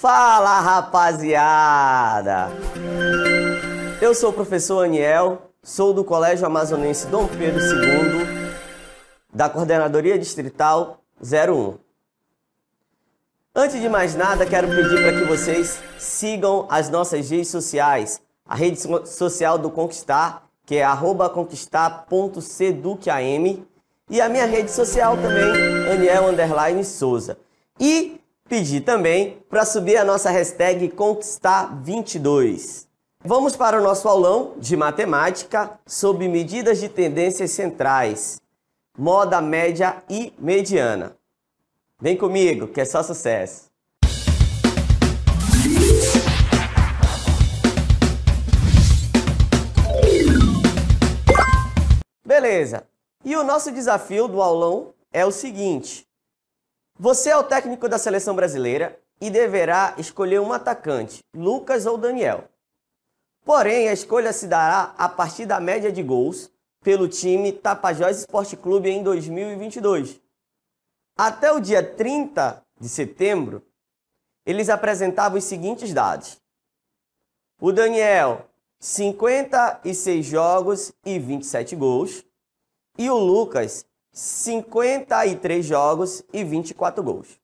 Fala, rapaziada! Eu sou o professor Aniel, sou do Colégio Amazonense Dom Pedro II, da Coordenadoria Distrital 01. Antes de mais nada, quero pedir para que vocês sigam as nossas redes sociais. A rede social do Conquistar, que é @conquistar.seducam, e a minha rede social também, Aniel_Souza. E pedir também para subir a nossa hashtag Conquistar22. Vamos para o nosso aulão de matemática sobre medidas de tendências centrais, moda média e mediana. Vem comigo, que é só sucesso! Beleza, e o nosso desafio do aulão é o seguinte: você é o técnico da seleção brasileira e deverá escolher um atacante, Lucas ou Daniel. Porém, a escolha se dará a partir da média de gols pelo time Tapajós Esporte Clube em 2022. Até o dia 30 de setembro, eles apresentavam os seguintes dados. O Daniel, 56 jogos e 27 gols. E o Lucas, 53 jogos e 24 gols.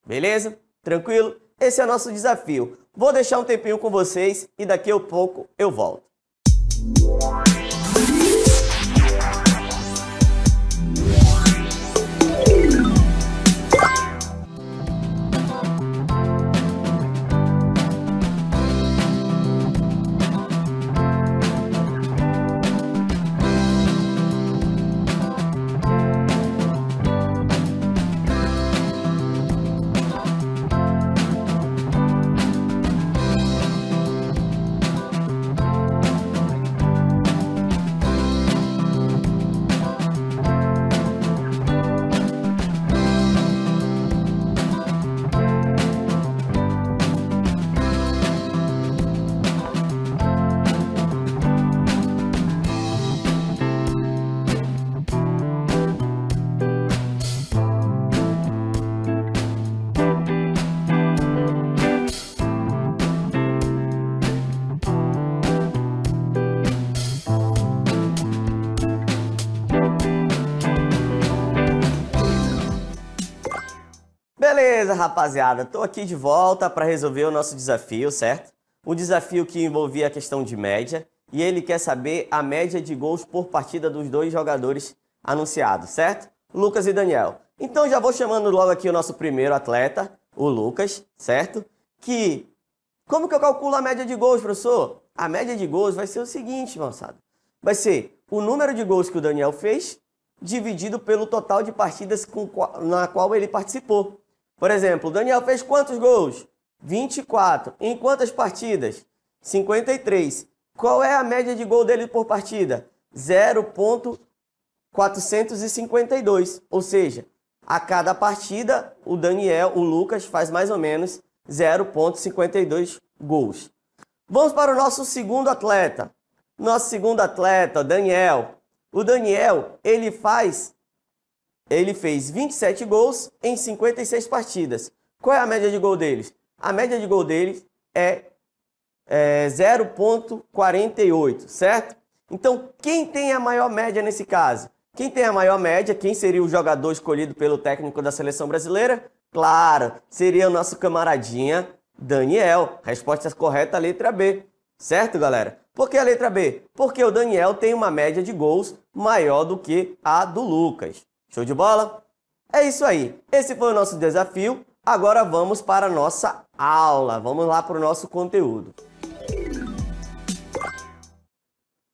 Beleza? Tranquilo? Esse é o nosso desafio. Vou deixar um tempinho com vocês e daqui a pouco eu volto. Beleza, rapaziada, tô aqui de volta para resolver o nosso desafio, certo? O desafio que envolvia a questão de média, e ele quer saber a média de gols por partida dos dois jogadores anunciados, certo? Lucas e Daniel. Então já vou chamando logo aqui o nosso primeiro atleta, o Lucas, certo? Como que eu calculo a média de gols, professor? A média de gols vai ser o seguinte, moçada. Vai ser o número de gols que o Daniel fez dividido pelo total de partidas na qual ele participou. Por exemplo, o Daniel fez quantos gols? 24. Em quantas partidas? 53. Qual é a média de gol dele por partida? 0,452. Ou seja, a cada partida, o Lucas faz mais ou menos 0,52 gols. Vamos para o nosso segundo atleta. Nosso segundo atleta, Daniel. O Daniel, ele fez 27 gols em 56 partidas. Qual é a média de gol deles? A média de gol deles é 0,48, certo? Então, quem tem a maior média nesse caso? Quem tem a maior média, quem seria o jogador escolhido pelo técnico da seleção brasileira? Claro, seria o nosso camaradinha Daniel. Resposta correta, a letra B. Certo, galera? Por que a letra B? Porque o Daniel tem uma média de gols maior do que a do Lucas. Show de bola? É isso aí. Esse foi o nosso desafio. Agora vamos para a nossa aula. Vamos lá para o nosso conteúdo.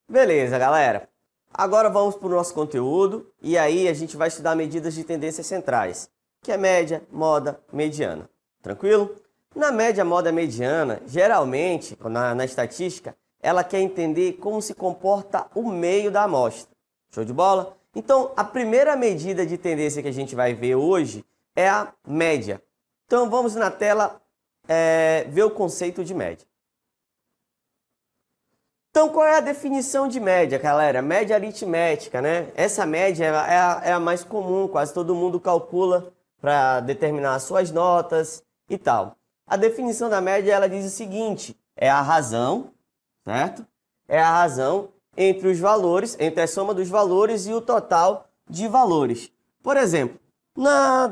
Beleza, galera. Agora vamos para o nosso conteúdo. E aí a gente vai estudar medidas de tendências centrais, que é média, moda, mediana. Tranquilo? Na média, moda, mediana, geralmente, na estatística, ela quer entender como se comporta o meio da amostra. Show de bola? Então, a primeira medida de tendência que a gente vai ver hoje é a média. Então, vamos na tela ver o conceito de média. Então, qual é a definição de média, galera? Média aritmética, né? Essa média é a mais comum, quase todo mundo calcula para determinar as suas notas e tal. A definição da média, ela diz o seguinte, é a razão, certo? É a razão entre os valores, entre a soma dos valores e o total de valores. Por exemplo,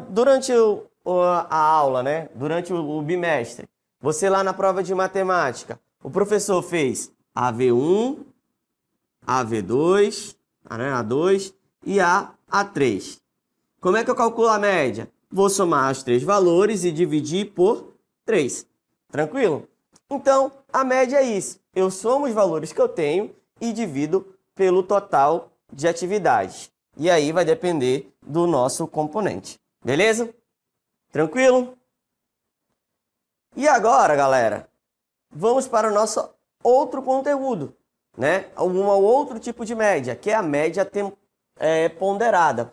durante a aula, né? Durante o bimestre, você lá na prova de matemática, o professor fez AV1, AV2, A2 e a A3. Como é que eu calculo a média? Vou somar os três valores e dividir por 3. Tranquilo? Então, a média é isso. Eu somo os valores que eu tenho e divido pelo total de atividades. E aí vai depender do nosso componente. Beleza? Tranquilo? E agora, galera, vamos para o nosso outro conteúdo, né? Um outro tipo de média, que é a média ponderada.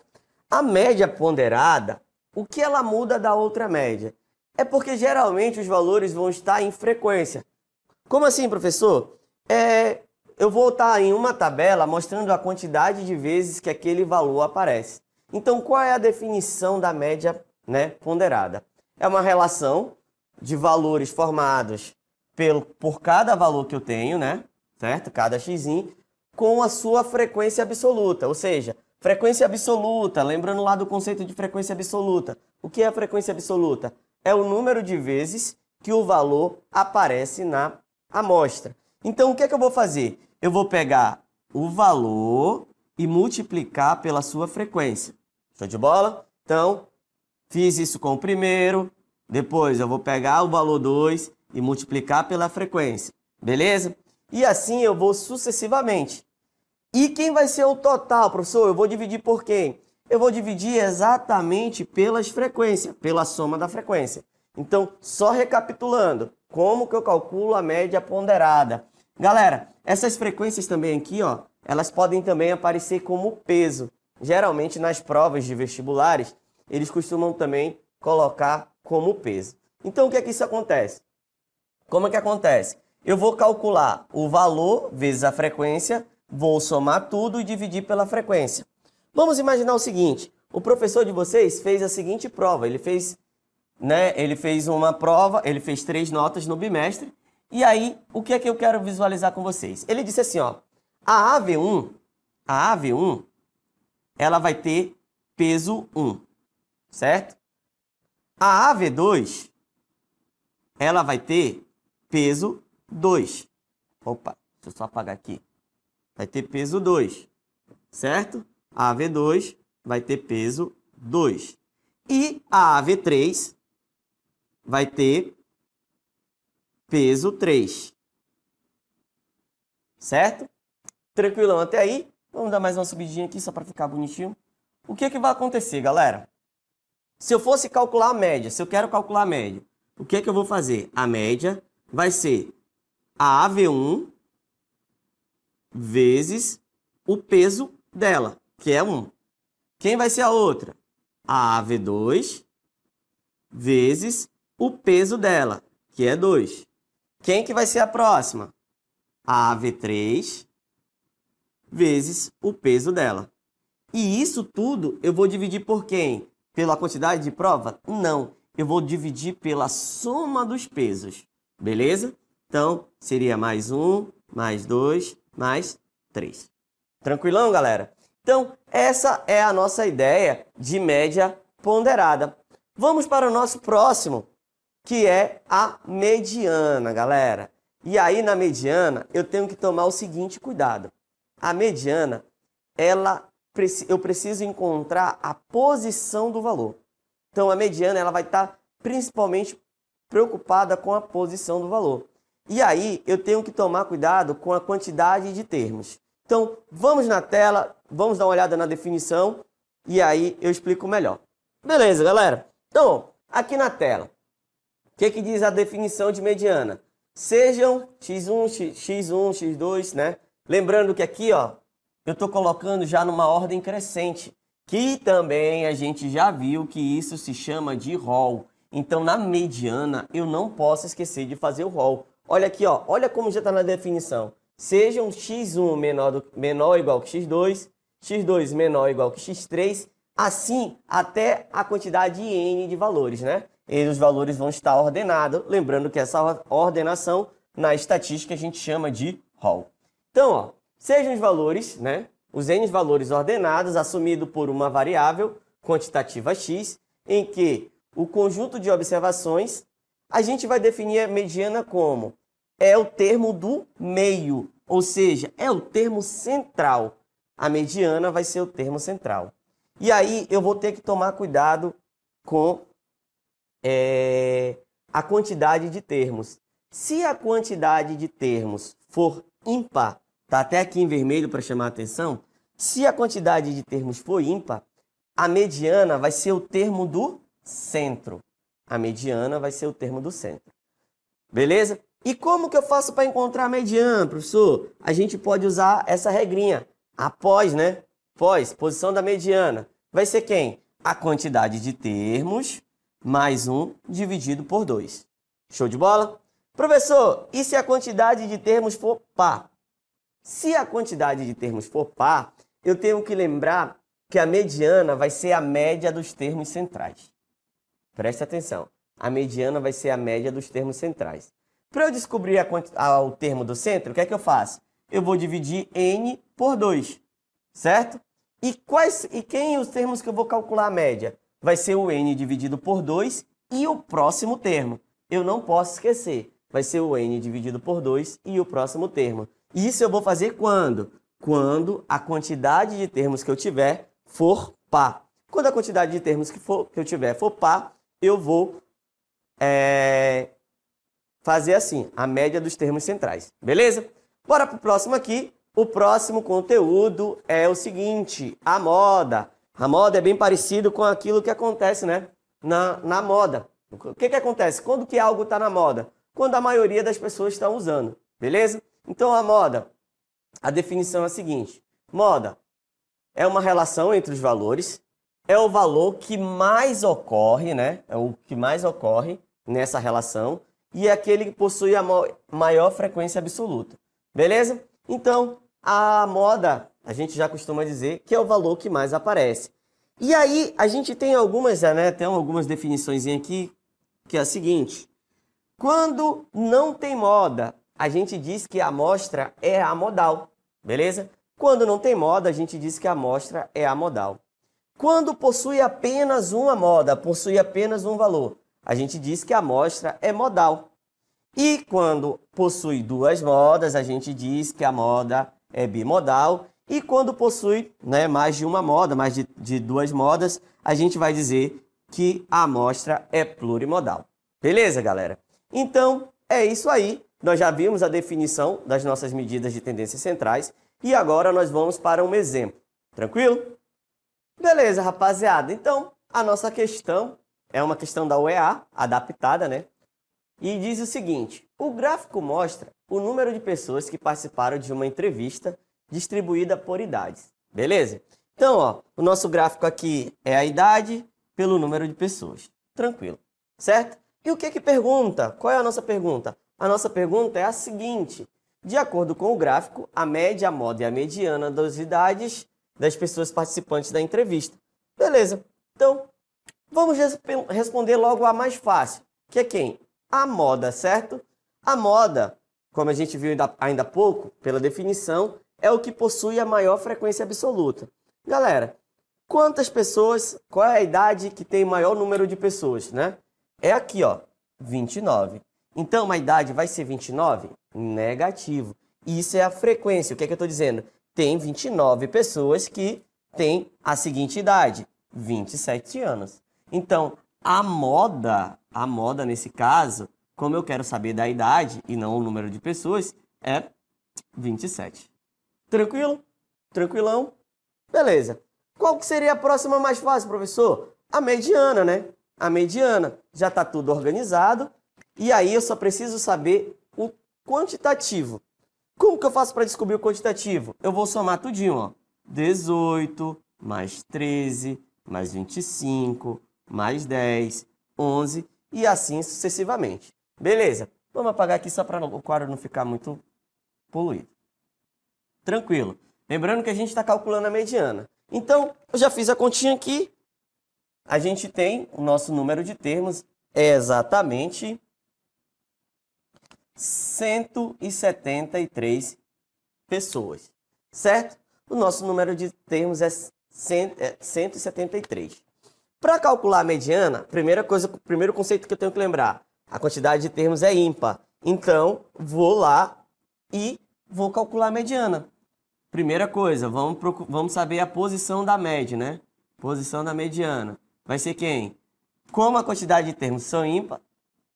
A média ponderada, o que ela muda da outra média? É porque geralmente os valores vão estar em frequência. Como assim, professor? Eu vou estar em uma tabela mostrando a quantidade de vezes que aquele valor aparece. Então, qual é a definição da média, né, ponderada? É uma relação de valores formados por cada valor que eu tenho, né, certo? Cada x, com a sua frequência absoluta. Ou seja, frequência absoluta, lembrando lá do conceito de frequência absoluta. O que é a frequência absoluta? É o número de vezes que o valor aparece na amostra. Então, o que é que eu vou fazer? Eu vou pegar o valor e multiplicar pela sua frequência. Show de bola? Então, fiz isso com o primeiro, depois eu vou pegar o valor 2 e multiplicar pela frequência. Beleza? E assim eu vou sucessivamente. E quem vai ser o total, professor? Eu vou dividir por quem? Eu vou dividir exatamente pelas frequências, pela soma da frequência. Então, só recapitulando, como que eu calculo a média ponderada? Galera, essas frequências também aqui, ó, elas podem também aparecer como peso. Geralmente, nas provas de vestibulares, eles costumam também colocar como peso. Então, o que é que isso acontece? Como é que acontece? Eu vou calcular o valor vezes a frequência, vou somar tudo e dividir pela frequência. Vamos imaginar o seguinte, o professor de vocês fez a seguinte prova, ele fez uma prova, ele fez 3 notas no bimestre, e aí, o que é que eu quero visualizar com vocês? Ele disse assim, ó, a AV1, ela vai ter peso 1, certo? A AV2, ela vai ter peso 2. Opa, deixa eu só apagar aqui. Vai ter peso 2, certo? A AV2 vai ter peso 2. E a AV3 vai ter peso 3. Certo? Tranquilão até aí? Vamos dar mais uma subidinha aqui só para ficar bonitinho. O que é que vai acontecer, galera? Se eu fosse calcular a média, se eu quero calcular a média, o que é que eu vou fazer? A média vai ser a AV1 vezes o peso dela, que é 1. Quem vai ser a outra? A AV2 vezes o peso dela, que é 2. Quem que vai ser a próxima? A AV3 vezes o peso dela. E isso tudo eu vou dividir por quem? Pela quantidade de prova? Não, eu vou dividir pela soma dos pesos, beleza? Então, seria mais 1, mais 2, mais 3. Tranquilão, galera? Então, essa é a nossa ideia de média ponderada. Vamos para o nosso próximo, que é a mediana, galera. E aí, na mediana, eu tenho que tomar o seguinte cuidado. A mediana, eu preciso encontrar a posição do valor. Então, a mediana ela vai estar principalmente preocupada com a posição do valor. E aí, eu tenho que tomar cuidado com a quantidade de termos. Então, vamos na tela, vamos dar uma olhada na definição e aí eu explico melhor. Beleza, galera? Então, aqui na tela, o que diz a definição de mediana? Sejam x1, x1, x2, né? Lembrando que aqui, ó, eu estou colocando já numa ordem crescente, que também a gente já viu que isso se chama de rol. Então, na mediana, eu não posso esquecer de fazer o rol. Olha aqui, ó, olha como já está na definição. Sejam x1 menor ou igual que x2, x2 menor ou igual que x3, assim até a quantidade n de valores, né? e os valores vão estar ordenados. Lembrando que essa ordenação, na estatística, a gente chama de rol. Então, ó, sejam os valores, né? Os N valores ordenados, assumido por uma variável quantitativa x, em que o conjunto de observações, a gente vai definir a mediana como é o termo do meio, ou seja, é o termo central. A mediana vai ser o termo central. E aí eu vou ter que tomar cuidado com a quantidade de termos. Se a quantidade de termos for ímpar, tá até aqui em vermelho para chamar a atenção, se a quantidade de termos for ímpar, a mediana vai ser o termo do centro. A mediana vai ser o termo do centro. Beleza? E como que eu faço para encontrar a mediana, professor? A gente pode usar essa regrinha. Após, né? Pós, posição da mediana. Vai ser quem? A quantidade de termos mais 1 dividido por 2. Show de bola? Professor, e se a quantidade de termos for par? Se a quantidade de termos for par, eu tenho que lembrar que a mediana vai ser a média dos termos centrais. Preste atenção. A mediana vai ser a média dos termos centrais. Para eu descobrir o termo do centro, o que é que eu faço? Eu vou dividir n por 2, certo? E quem os termos que eu vou calcular a média? Vai ser o n dividido por 2 e o próximo termo. Eu não posso esquecer. Vai ser o n dividido por 2 e o próximo termo. Isso eu vou fazer quando? Quando a quantidade de termos que eu tiver for par. Quando a quantidade de termos que eu tiver for par, eu vou fazer assim, a média dos termos centrais. Beleza? Bora para o próximo aqui. O próximo conteúdo é o seguinte, a moda. A moda é bem parecido com aquilo que acontece, né, na moda. O que acontece? Quando que algo está na moda? Quando a maioria das pessoas estão usando. Beleza? Então, a moda, a definição é a seguinte. Moda é uma relação entre os valores, é o valor que mais ocorre, né? É o que mais ocorre nessa relação e é aquele que possui a maior frequência absoluta. Beleza? Então, a moda, a gente já costuma dizer que é o valor que mais aparece. E aí, a gente tem algumas definições aqui, que é a seguinte. Quando não tem moda, a gente diz que a amostra é amodal. Beleza? Quando não tem moda, a gente diz que a amostra é amodal. Quando possui apenas uma moda, possui apenas um valor, a gente diz que a amostra é modal. E quando possui duas modas, a gente diz que a moda é bimodal. E quando possui, né, mais de uma moda, mais de duas modas, a gente vai dizer que a amostra é plurimodal. Beleza, galera? Então, é isso aí. Nós já vimos a definição das nossas medidas de tendências centrais. E agora nós vamos para um exemplo. Tranquilo? Beleza, rapaziada. Então, a nossa questão é uma questão da UEA, adaptada, né? E diz o seguinte, o gráfico mostra o número de pessoas que participaram de uma entrevista distribuída por idades. Beleza? Então, ó, o nosso gráfico aqui é a idade pelo número de pessoas. Tranquilo, certo? E o que que pergunta? Qual é a nossa pergunta? A nossa pergunta é a seguinte. De acordo com o gráfico, a média, a moda e a mediana das idades das pessoas participantes da entrevista. Beleza. Então, vamos responder logo a mais fácil, que é quem? A moda, certo? A moda, como a gente viu ainda há pouco, pela definição, é o que possui a maior frequência absoluta. Galera, quantas pessoas, qual é a idade que tem maior número de pessoas, né? É aqui, ó, 29. Então, a idade vai ser 29? Negativo. Isso é a frequência. O que é que eu estou dizendo? Tem 29 pessoas que têm a seguinte idade, 27 anos. Então, a moda nesse caso, como eu quero saber da idade e não o número de pessoas, é 27. Tranquilo? Tranquilão? Beleza. Qual que seria a próxima mais fácil, professor? A mediana, né? A mediana. Já está tudo organizado. E aí eu só preciso saber o quantitativo. Como que eu faço para descobrir o quantitativo? Eu vou somar tudinho, ó. 18, mais 13, mais 25, mais 10, 11 e assim sucessivamente. Beleza? Vamos apagar aqui só para o quadro não ficar muito poluído. Tranquilo. Lembrando que a gente está calculando a mediana. Então, eu já fiz a continha aqui. A gente tem o nosso número de termos é exatamente 173 pessoas, certo? O nosso número de termos é 173. Para calcular a mediana, primeiro conceito que eu tenho que lembrar, a quantidade de termos é ímpar. Então, vou lá e vou calcular a mediana. Primeira coisa, vamos saber a posição da média, né? Posição da mediana. Vai ser quem? Como a quantidade de termos são ímpar,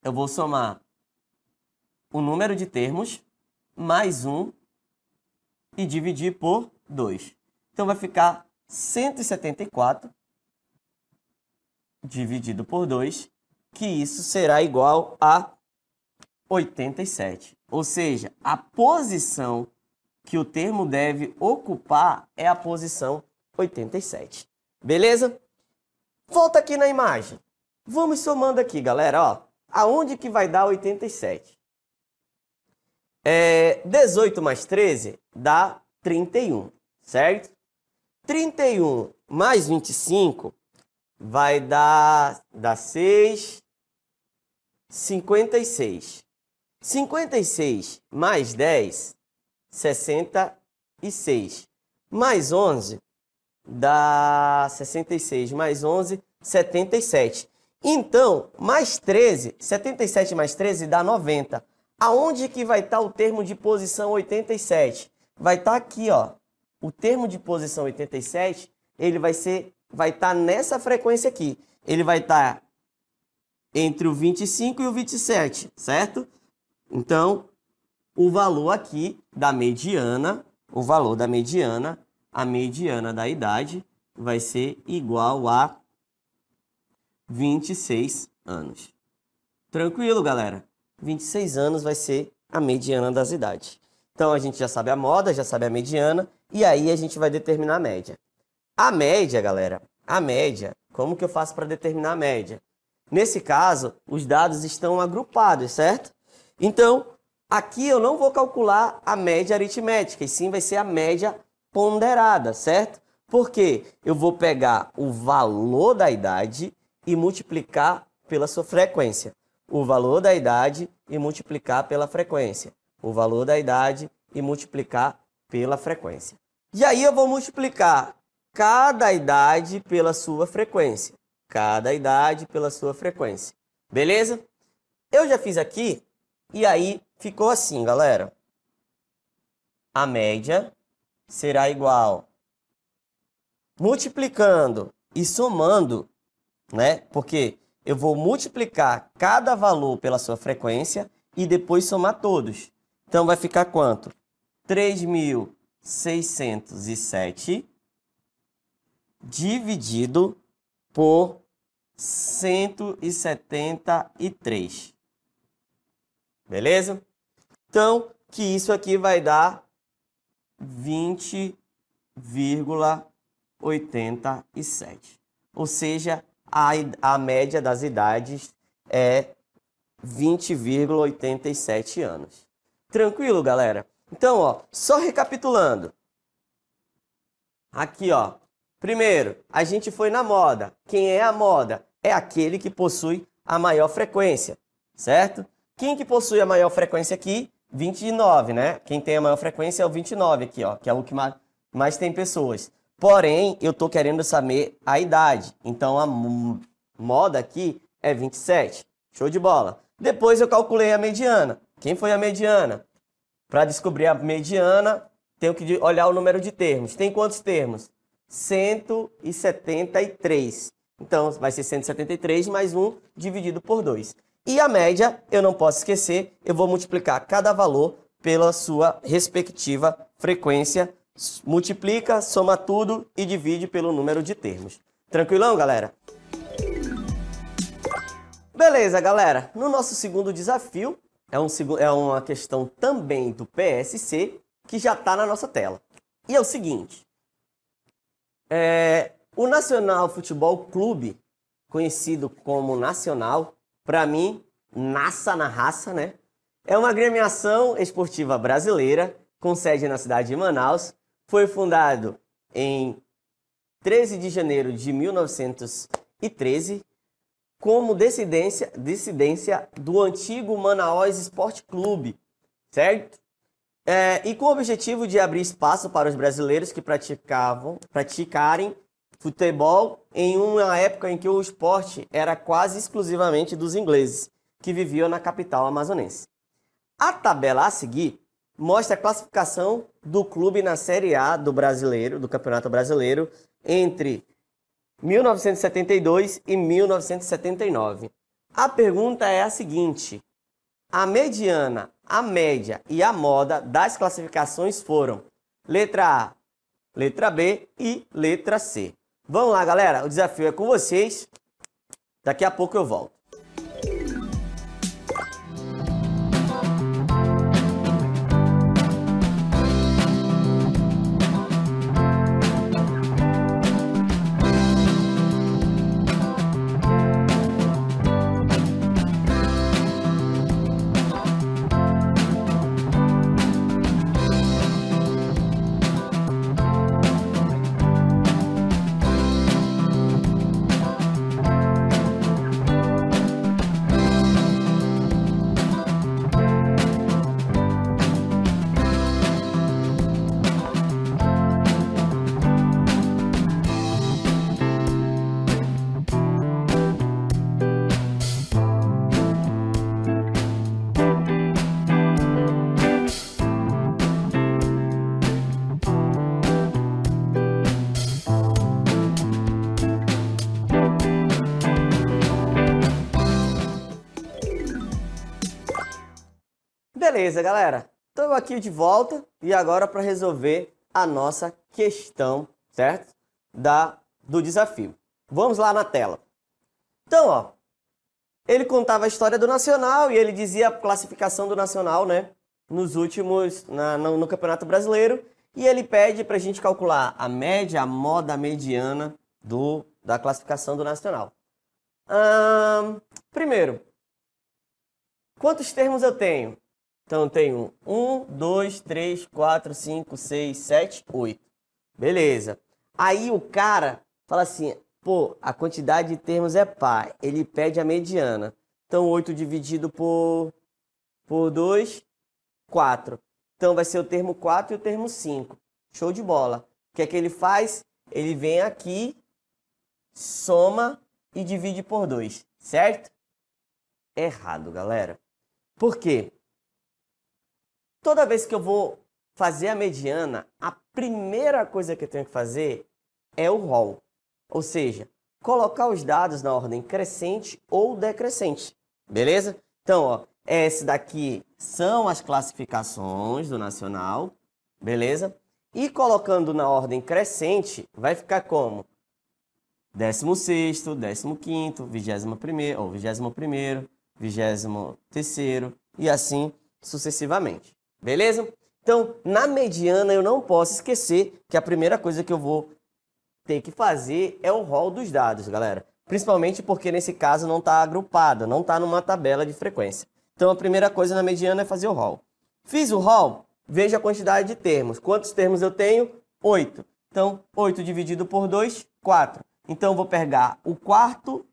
eu vou somar o número de termos mais 1 e dividir por 2. Então, vai ficar 174 dividido por 2, que isso será igual a 87. Ou seja, a posição que o termo deve ocupar é a posição 87. Beleza? Volta aqui na imagem. Vamos somando aqui, galera. Ó, aonde que vai dar 87? 18 mais 13 dá 31, certo? 31 mais 25 vai dar 6, 56. 56 mais 10, 66. Mais 11 dá 66 mais 11, 77. Então, mais 13, 77 mais 13 dá 90. Aonde que vai estar o termo de posição 87? Vai estar aqui, ó. O termo de posição 87, ele vai estar nessa frequência aqui. Ele vai estar entre o 25 e o 27, certo? Então, o valor aqui da mediana, a mediana da idade, vai ser igual a 26 anos. Tranquilo, galera? 26 anos vai ser a mediana das idades. Então, a gente já sabe a moda, já sabe a mediana, e aí a gente vai determinar a média. A média, galera, como que eu faço para determinar a média? Nesse caso, os dados estão agrupados, certo? Então, aqui eu não vou calcular a média aritmética, e sim vai ser a média ponderada, certo? Porque eu vou pegar o valor da idade e multiplicar pela sua frequência. O valor da idade e multiplicar pela frequência. O valor da idade e multiplicar pela frequência. E aí eu vou multiplicar cada idade pela sua frequência. Cada idade pela sua frequência. Beleza? Eu já fiz aqui e aí ficou assim, galera. A média será igual, multiplicando e somando, né? Porque eu vou multiplicar cada valor pela sua frequência e depois somar todos. Então, vai ficar quanto? 3.607 dividido por 173. Beleza? Então, que isso aqui vai dar 20,87. Ou seja, a média das idades é 20,87 anos. Tranquilo, galera? Então, ó, só recapitulando. Aqui, ó. Primeiro, a gente foi na moda. Quem é a moda? É aquele que possui a maior frequência, certo? Quem que possui a maior frequência aqui? 29, né? Quem tem a maior frequência é o 29 aqui, ó, que é o que mais tem pessoas. Porém, eu tô querendo saber a idade. Então, a moda aqui é 27. Show de bola. Depois eu calculei a mediana. Quem foi a mediana? Para descobrir a mediana, tenho que olhar o número de termos. Tem quantos termos? 173. Então, vai ser 173 mais 1 dividido por 2. E a média, eu não posso esquecer, eu vou multiplicar cada valor pela sua respectiva frequência. Multiplica, soma tudo e divide pelo número de termos. Tranquilão, galera? Beleza, galera. No nosso segundo desafio, é uma questão também do PSC, que já está na nossa tela. E é o seguinte. O Nacional Futebol Clube, conhecido como Nacional, para mim, nasça na raça, né? É uma agremiação esportiva brasileira, com sede na cidade de Manaus. Foi fundado em 13 de janeiro de 1913. como dissidência do antigo Manaus Esporte Clube, certo? E com o objetivo de abrir espaço para os brasileiros que praticarem futebol em uma época em que o esporte era quase exclusivamente dos ingleses, que viviam na capital amazonense. A tabela a seguir mostra a classificação do clube na Série A do Campeonato Brasileiro, entre 1972 e 1979. A pergunta é a seguinte: a mediana, a média e a moda das classificações foram letra A, letra B e letra C. Vamos lá, galera, o desafio é com vocês. Daqui a pouco eu volto. Beleza, galera. Estou aqui de volta e agora para resolver a nossa questão, certo? Do desafio. Vamos lá na tela. Então, ó, ele contava a história do Nacional e ele dizia a classificação do Nacional, né? Nos últimos, no Campeonato Brasileiro. E ele pede para a gente calcular a média, a moda, a mediana da classificação do Nacional. Primeiro, quantos termos eu tenho? Então, eu tenho 1, 2, 3, 4, 5, 6, 7, 8. Beleza. Aí o cara fala assim, pô, a quantidade de termos é par. Ele pede a mediana. Então, 8 dividido por 2, 4. Então, vai ser o termo 4 e o termo 5. Show de bola. O que é que ele faz? Ele vem aqui, soma e divide por 2. Certo? Errado, galera. Por quê? Toda vez que eu vou fazer a mediana, a primeira coisa que eu tenho que fazer é o rol. Ou seja, colocar os dados na ordem crescente ou decrescente. Beleza? Então, ó, esse daqui são as classificações do Nacional. Beleza? E colocando na ordem crescente, vai ficar como? 16º, 15º, 21º, ou 21º, 23º e assim sucessivamente. Beleza? Então, na mediana, eu não posso esquecer que a primeira coisa que eu vou ter que fazer é o rol dos dados, galera. Principalmente porque, nesse caso, não está agrupado, não está numa tabela de frequência. Então, a primeira coisa na mediana é fazer o rol. Fiz o rol, veja a quantidade de termos. Quantos termos eu tenho? 8. Então, 8 dividido por 2, 4. Então, eu vou pegar o quarto.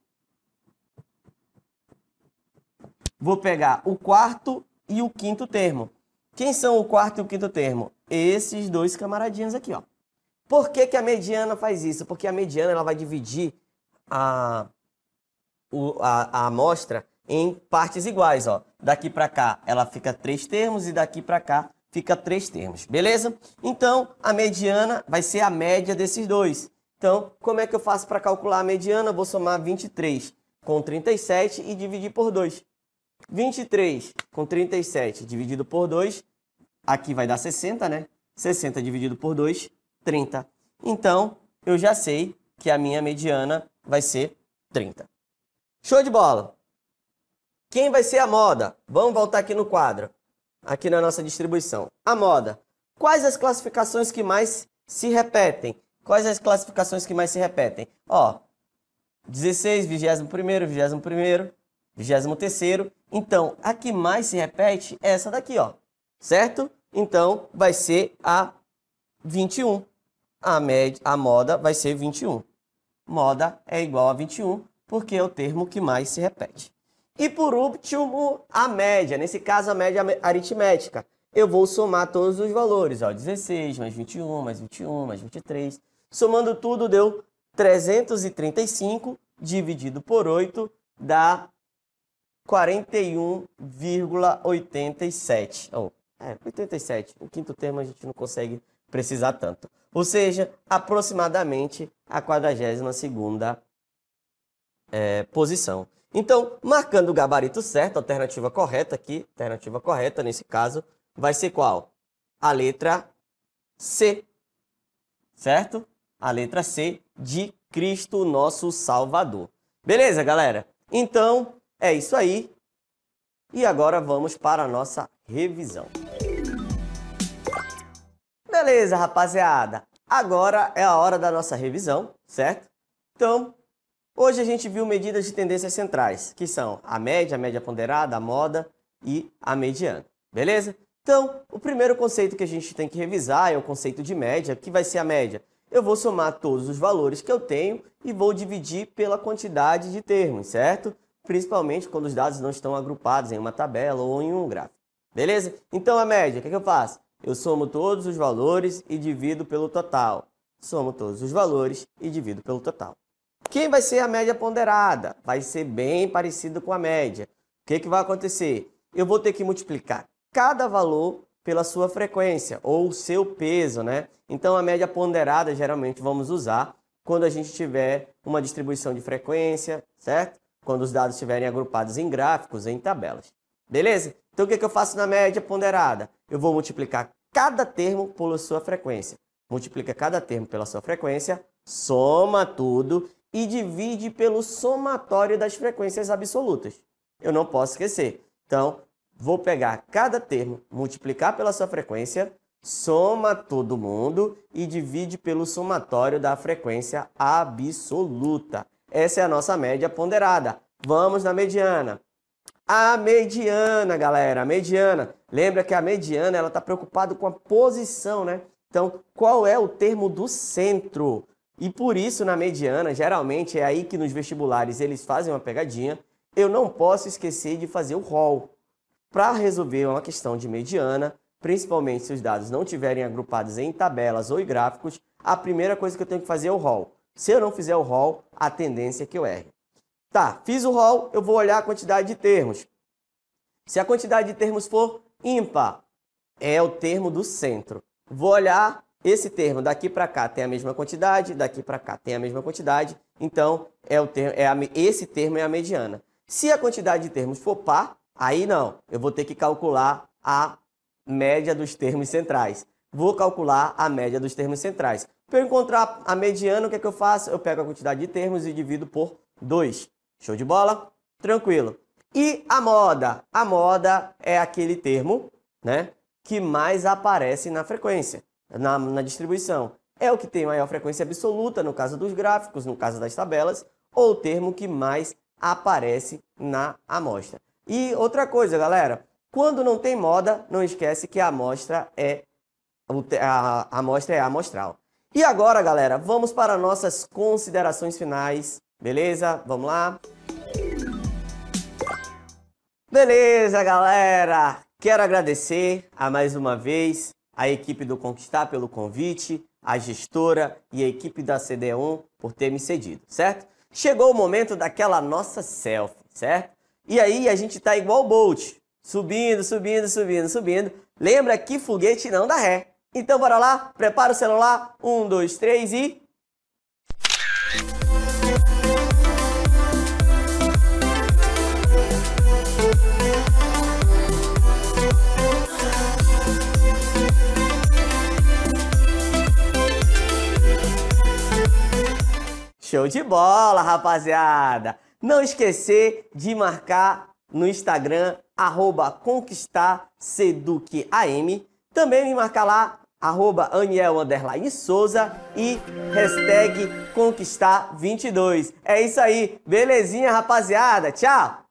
Vou pegar o quarto e o quinto termo. Quem são o quarto e o quinto termo? Esses dois camaradinhos aqui, ó. Por que que a mediana faz isso? Porque a mediana ela vai dividir a amostra em partes iguais, ó. Daqui para cá ela fica 3 termos e daqui para cá fica 3 termos, beleza? Então, a mediana vai ser a média desses dois. Então, como é que eu faço para calcular a mediana? Eu vou somar 23 com 37 e dividir por 2. 23 com 37 dividido por 2, aqui vai dar 60, né? 60 dividido por 2, 30. Então, eu já sei que a minha mediana vai ser 30. Show de bola! Quem vai ser a moda? Vamos voltar aqui no quadro, aqui na nossa distribuição. A moda. Quais as classificações que mais se repetem? Quais as classificações que mais se repetem? Ó, 16, 21º, 21º, 23º. Então, a que mais se repete é essa daqui, ó. Certo? Então, vai ser a 21. A moda vai ser 21. Moda é igual a 21. porque é o termo que mais se repete. E por último, a média. Nesse caso, a média aritmética. Eu vou somar todos os valores. Ó, 16 mais 21, mais 21, mais 23. Somando tudo, deu 335 dividido por 8 dá 41,87. 87. O quinto termo a gente não consegue precisar tanto. Ou seja, aproximadamente a 42ª posição. Então, marcando o gabarito certo, a alternativa correta aqui, alternativa correta nesse caso, vai ser qual? A letra C, certo? A letra C de Cristo nosso Salvador. Beleza, galera? Então, é isso aí. E agora vamos para a nossa revisão. Beleza, rapaziada? Agora é a hora da nossa revisão, certo? Então, hoje a gente viu medidas de tendências centrais, que são a média ponderada, a moda e a mediana. Beleza? Então, o primeiro conceito que a gente tem que revisar é o conceito de média, que vai ser a média. Eu vou somar todos os valores que eu tenho e vou dividir pela quantidade de termos, certo? Principalmente quando os dados não estão agrupados em uma tabela ou em um gráfico. Beleza? Então, a média, o que eu faço? Eu somo todos os valores e divido pelo total. Somo todos os valores e divido pelo total. Quem vai ser a média ponderada? Vai ser bem parecido com a média. O que vai acontecer? Eu vou ter que multiplicar cada valor pela sua frequência ou seu peso, né? Então, a média ponderada geralmente vamos usar quando a gente tiver uma distribuição de frequência, certo? Quando os dados estiverem agrupados em gráficos, em tabelas. Beleza? Então, o que eu faço na média ponderada? Eu vou multiplicar cada termo pela sua frequência. Multiplica cada termo pela sua frequência, soma tudo e divide pelo somatório das frequências absolutas. Eu não posso esquecer. Então, vou pegar cada termo, multiplicar pela sua frequência, soma todo mundo e divide pelo somatório da frequência absoluta. Essa é a nossa média ponderada. Vamos na mediana. A mediana, galera, a mediana. Lembra que a mediana ela está preocupada com a posição, né? Então, qual é o termo do centro? E por isso, na mediana, geralmente é aí que nos vestibulares eles fazem uma pegadinha. Eu não posso esquecer de fazer o ROL. Para resolver uma questão de mediana, principalmente se os dados não estiverem agrupados em tabelas ou em gráficos, a primeira coisa que eu tenho que fazer é o ROL. Se eu não fizer o ROL, a tendência é que eu erre. Tá, fiz o ROL, eu vou olhar a quantidade de termos. Se a quantidade de termos for ímpar, é o termo do centro. Vou olhar esse termo, daqui para cá tem a mesma quantidade, daqui para cá tem a mesma quantidade, então esse termo é a mediana. Se a quantidade de termos for par, aí não, eu vou ter que calcular a média dos termos centrais. Vou calcular a média dos termos centrais. Para eu encontrar a mediana, o que é que eu faço? Eu pego a quantidade de termos e divido por 2. Show de bola? Tranquilo. E a moda? A moda é aquele termo, né, que mais aparece na frequência, na distribuição. É o que tem maior frequência absoluta, no caso dos gráficos, no caso das tabelas, ou o termo que mais aparece na amostra. E outra coisa, galera, quando não tem moda, não esquece que a amostra é amostral. E agora, galera, vamos para nossas considerações finais. Beleza? Vamos lá? Beleza, galera! Quero agradecer mais uma vez a equipe do Conquistar pelo convite, a gestora e a equipe da CD1 por ter me cedido, certo? Chegou o momento daquela nossa selfie, certo? E aí a gente tá igual o Bolt, subindo, subindo, subindo, subindo. Lembra que foguete não dá ré. Então bora lá, prepara o celular, 1, 2, 3 e... Show de bola, rapaziada! Não esquecer de marcar no Instagram, @conquistarseducam. Também me marcar lá, @Aniel_Souza e #conquistar22. É isso aí, belezinha, rapaziada? Tchau!